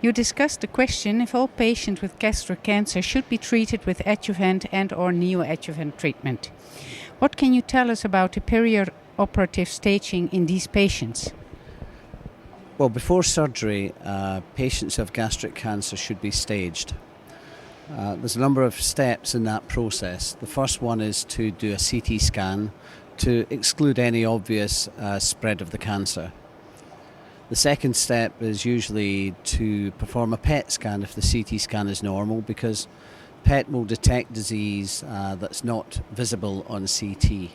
You discussed the question if all patients with gastric cancer should be treated with adjuvant and/or neoadjuvant treatment. What can you tell us about the perioperative staging in these patients? Well, before surgery, patients who have gastric cancer should be staged. There's a number of steps in that process. The first one is to do a CT scan to exclude any obvious spread of the cancer. The second step is usually to perform a PET scan if the CT scan is normal, because PET will detect disease that's not visible on CT.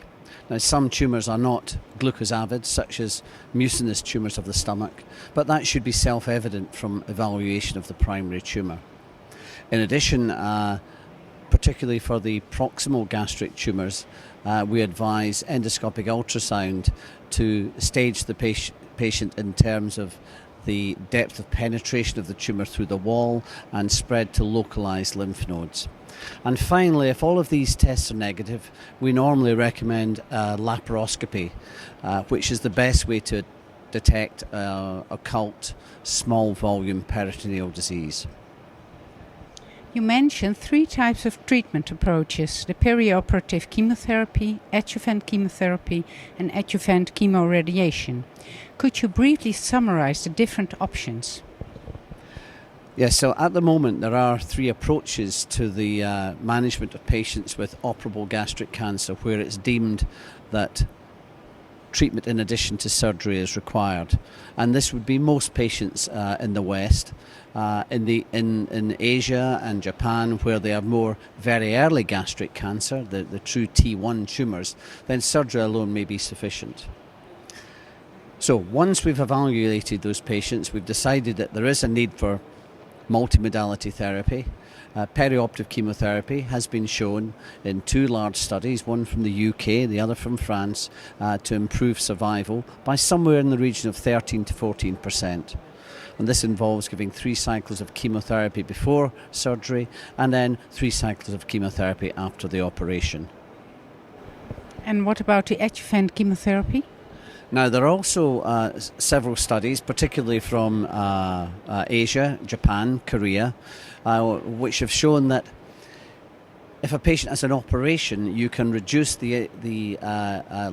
Now, some tumours are not glucose-avid, such as mucinous tumours of the stomach, but that should be self-evident from evaluation of the primary tumour. In addition, particularly for the proximal gastric tumours, we advise endoscopic ultrasound to stage the patient in terms of the depth of penetration of the tumour through the wall and spread to localised lymph nodes. And finally, if all of these tests are negative, we normally recommend laparoscopy, which is the best way to detect occult small volume peritoneal disease. You mentioned 3 types of treatment approaches: the perioperative chemotherapy, adjuvant chemotherapy, and adjuvant chemoradiation. Could you briefly summarize the different options? Yes, so at the moment there are 3 approaches to the management of patients with operable gastric cancer where it's deemed that treatment in addition to surgery is required. And this would be most patients in the West. In Asia and Japan, where they have more very early gastric cancer, the true T1 tumours, then surgery alone may be sufficient. So once we've evaluated those patients, we've decided that there is a need for multimodality therapy. Perioperative chemotherapy has been shown in 2 large studies, one from the UK, the other from France, to improve survival by somewhere in the region of 13 to 14%. And this involves giving 3 cycles of chemotherapy before surgery and then 3 cycles of chemotherapy after the operation. And what about the adjuvant chemotherapy? Now, there are also several studies, particularly from Asia, Japan, Korea, which have shown that if a patient has an operation, you can reduce the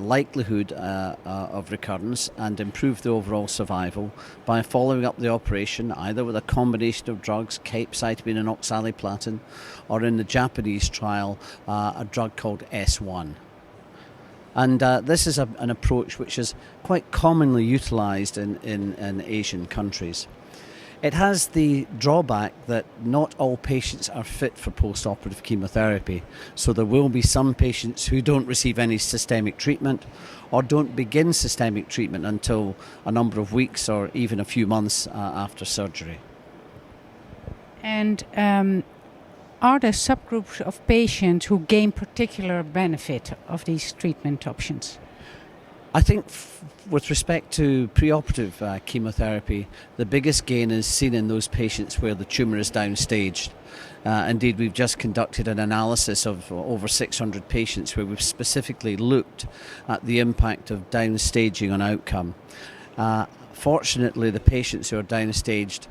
likelihood of recurrence and improve the overall survival by following up the operation either with a combination of drugs, capecitabine and oxaliplatin, or in the Japanese trial, a drug called S1. And this is an approach which is quite commonly utilised in Asian countries. It has the drawback that not all patients are fit for post-operative chemotherapy. So there will be some patients who don't receive any systemic treatment or don't begin systemic treatment until a number of weeks or even a few months after surgery. And are there subgroups of patients who gain particular benefit of these treatment options? I think with respect to preoperative chemotherapy, the biggest gain is seen in those patients where the tumour is downstaged. Indeed, we've just conducted an analysis of over 600 patients where we've specifically looked at the impact of downstaging on outcome. Fortunately, the patients who are downstaged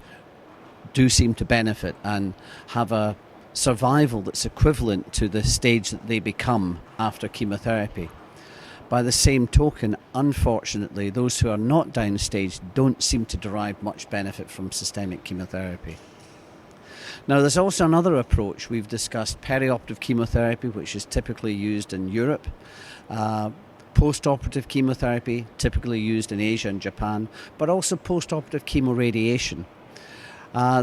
do seem to benefit and have a survival that's equivalent to the stage that they become after chemotherapy. By the same token, unfortunately, those who are not downstaged don't seem to derive much benefit from systemic chemotherapy. Now, there's also another approach. We've discussed perioperative chemotherapy, which is typically used in Europe, post-operative chemotherapy, typically used in Asia and Japan, but also post-operative chemoradiation.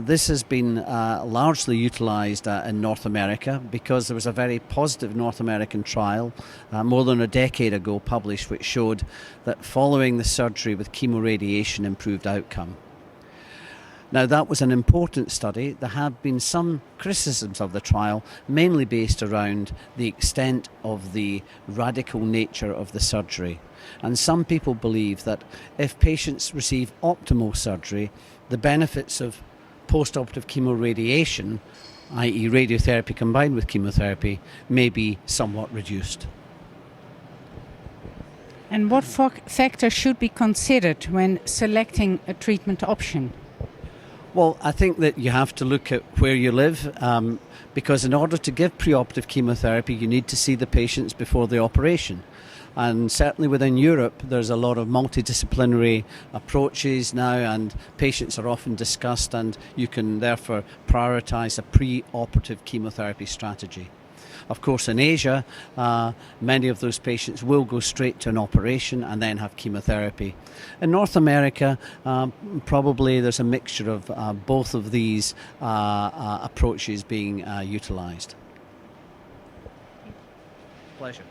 This has been largely utilised in North America because there was a very positive North American trial more than a decade ago published which showed that following the surgery with chemoradiation improved outcome. Now, that was an important study. There have been some criticisms of the trial, mainly based around the extent of the radical nature of the surgery. And some people believe that if patients receive optimal surgery, the benefits of post-operative chemoradiation, i.e. radiotherapy combined with chemotherapy, may be somewhat reduced. And what factors should be considered when selecting a treatment option? Well, I think that you have to look at where you live, because in order to give preoperative chemotherapy, you need to see the patients before the operation. And certainly within Europe, there's a lot of multidisciplinary approaches now, and patients are often discussed, and you can therefore prioritise a pre-operative chemotherapy strategy. Of course, in Asia, many of those patients will go straight to an operation and then have chemotherapy. In North America, probably there's a mixture of both of these approaches being utilised. Pleasure.